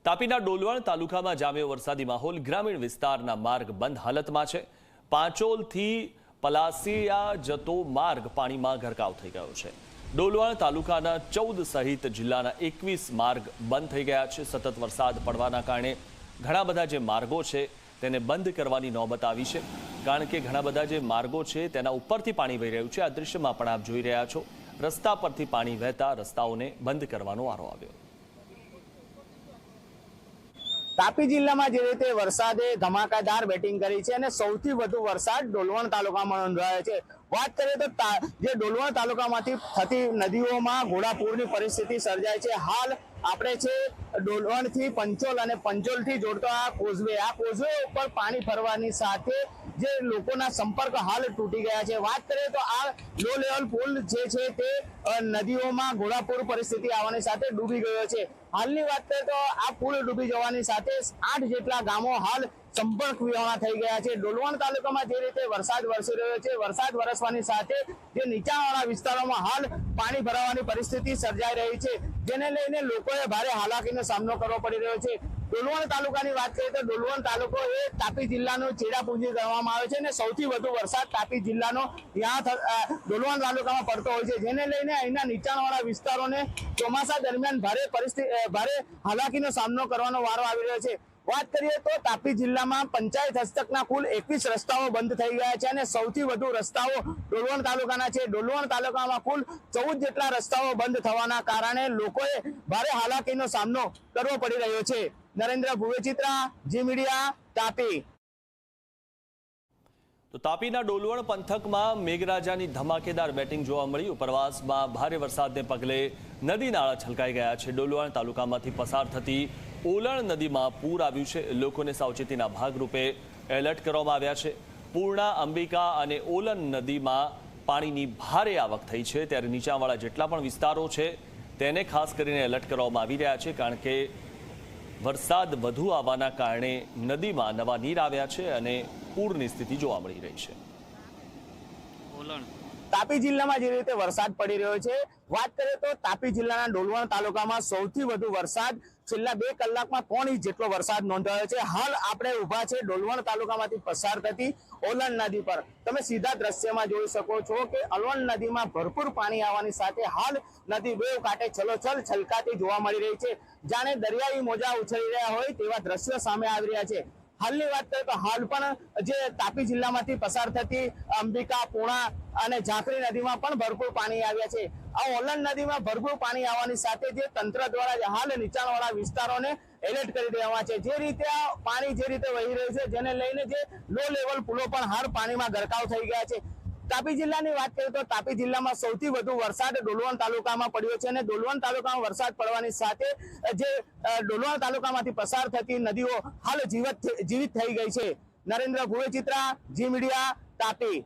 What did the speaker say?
તાપીના ડોલવણ તાલુકામાં જામ્યો વરસાદી માહોલ। ગ્રામીણ વિસ્તારના માર્ગ બંધ હાલતમાં છે। પાંચોલથી પલાસિયા જતો માર્ગ પાણીમાં ગરકાવ થઈ ગયો છે। ડોલવણ તાલુકાના 14 સહિત જિલ્લાના 21 માર્ગ બંધ થઈ ગયા છે। સતત વરસાદ પડવાના કારણે ઘણા બધા જે માર્ગો છે તેને બંધ કરવાની નોબત આવી છે, કારણ કે ઘણા બધા જે માર્ગો છે તેના ઉપરથી પાણી વહી રહ્યું છે। આ દૃશ્યમાં પણ આપ જોઈ રહ્યા છો, રસ્તા પરથી પાણી વહેતા રસ્તાઓને બંધ કરવાનો વારો આવ્યો। તાપી જિલ્લામાં જે રીતે વરસાદે ધમાકાદાર બેટિંગ કરી છે અને સૌથી વધુ વરસાદ ડોલવણ તાલુકામાં નોંધાયો છે। વાત કરીએ તો જે ડોલવણ તાલુકામાંથી થતી નદીઓમાં ઘોડાપૂરની પરિસ્થિતિ સર્જાય છે। હાલ આપણે છે ડોલવણથી પંચોલ અને પંચોલથી જોડતો આ કોઝવે ઉપર પાણી ફરવાની સાથે જે લોકોના સંપર્ક હાલ તૂટી ગયા છે। વાત કરીએ તો આ લો લેવલ પુલ જે છે તે નદીઓમાં ઘોડાપૂર પરિસ્થિતિ આવવાની સાથે ડૂબી ગયો છે। હાલની વાત કરીએ તો આ પુલ ડૂબી જવાની સાથે 8 જેટલા ગામો હાલ સંપર્ક વિહોણા થઈ ગયા છે। ડોલવણ તાલુકામાં જે રીતે વરસાદ વરસી રહ્યો છે, વરસાદ વરસવાની સાથે જે નીચાણવાળા વિસ્તારોમાં હાલ પાણી ભરાવાની પરિસ્થિતિ સર્જાઈ રહી છે, જેને લઈને લોકોએ ભારે હાલાકીનો સામનો કરવો પડી રહ્યો છે। ડોલવણ તાલુકાની વાત કરીએ તો ડોલવણ તાલુકો એ તાપી જિલ્લાનો ચેડાપુંજી ગણવામાં આવે છે અને સૌથી વધુ વરસાદ તાપી જિલ્લાનો ડોલવણ તાલુકામાં પડતો હોય છે, જેને લઈને અહીંના નીચાણવાળા વિસ્તારોને ચોમાસા દરમિયાન ભારે હાલાકીનો સામનો કરવાનો વારો આવી રહ્યો છે। વાત કરીએ તો તાપી જિલ્લામાં પંચાયત હસ્તકના કુલ 21 રસ્તાઓ બંધ થઈ ગયા છે અને સૌથી વધુ રસ્તાઓ ડોલવણ તાલુકાના છે। ડોલવણ તાલુકામાં કુલ 14 જેટલા રસ્તાઓ બંધ થવાના કારણે લોકોએ ભારે હાલાકીનો સામનો કરવો પડી રહ્યો છે। નરેન્દ્ર ભુવેચિત્રા, જી મીડિયા, તાપી। તો તાપીના ડોલવણ પંથકમાં મેઘરાજાની ધમાકેદાર બેટિંગ જોવા મળી। ઉપરવાસમાં ભારે વરસાદને પગલે નદી નાળા છલકાઈ ગયા છે। ડોલવણ તાલુકામાંથી પસાર થતી ઓલણ નદીમાં પૂર આવ્યું છે। લોકોને સાવચેતીના ભાગરૂપે એલર્ટ કરવામાં આવ્યા છે। પૂર્ણા, અંબિકા અને ઓલણ નદીમાં પાણીની ભારે આવક થઈ છે, ત્યારે નીચાણવાળા જેટલા પણ વિસ્તારો છે તેને ખાસ કરીને એલર્ટ કરવામાં આવી રહ્યા છે, કારણ કે વરસાદ વધુ આવવાના કારણે નદીમાં નવા નીર આવ્યા છે અને પૂરની સ્થિતિ જોવા મળી રહી છે। તાપી જિલ્લામાં જે રીતે વરસાદ પડી રહ્યો છે, વાત કરીએ તો તાપી જિલ્લાના ડોલવણ તાલુકામાં સૌથી વધુ વરસાદ છેલ્લા 2 કલાકમાં 3 ઇંચ જેટલો વરસાદ નોંધાયો છે। હાલ આપણે ઉભા છે ડોલવણ તાલુકામાંથી પસાર થતી ઓલણ નદી પર। તમે સીધા દ્રશ્યમાં જોઈ શકો છો કે ઓલણ નદીમાં ભરપૂર પાણી આવવાની સાથે હાલ નદી વેવ કાંઠે છલોછલ છલકાતી જોવા મળી રહી છે, જાણે દરિયાઈ મોજા ઉછળી રહ્યા હોય તેવા દ્રશ્યો સામે આવી રહ્યા છે। હાલની વાત કરીએ તો હાલ પણ જે તાપી જિલ્લામાંથી પસાર થતી અંબિકા, પૂર્ણા અને ઝાંખરી નદીમાં પણ ભરપૂર પાણી આવ્યા છે। આ ઓલણ નદીમાં ભરપૂર પાણી આવવાની સાથે જે તંત્ર દ્વારા હાલ નીચાણવાળા વિસ્તારોને એલર્ટ કરી દેવામાં છે। જે રીતે આ પાણી જે રીતે વહી રહ્યું છે, જેને લઈને જે લો લેવલ પુલો પણ હાલ પાણીમાં ગરકાવ થઈ ગયા છે। તાપી જિલ્લાની વાત કરીએ તો તાપી જિલ્લામાં સૌથી વધુ વરસાદ ડોલવણ તાલુકામાં પડ્યો છે અને ડોલવણ તાલુકામાં વરસાદ પડવાની સાથે જે ડોલવણ તાલુકામાંથી પસાર થતી નદીઓ હાલ જીવિત થઈ ગઈ છે। નરેન્દ્ર ભુવેચિત્રા, જી મીડિયા, તાપી।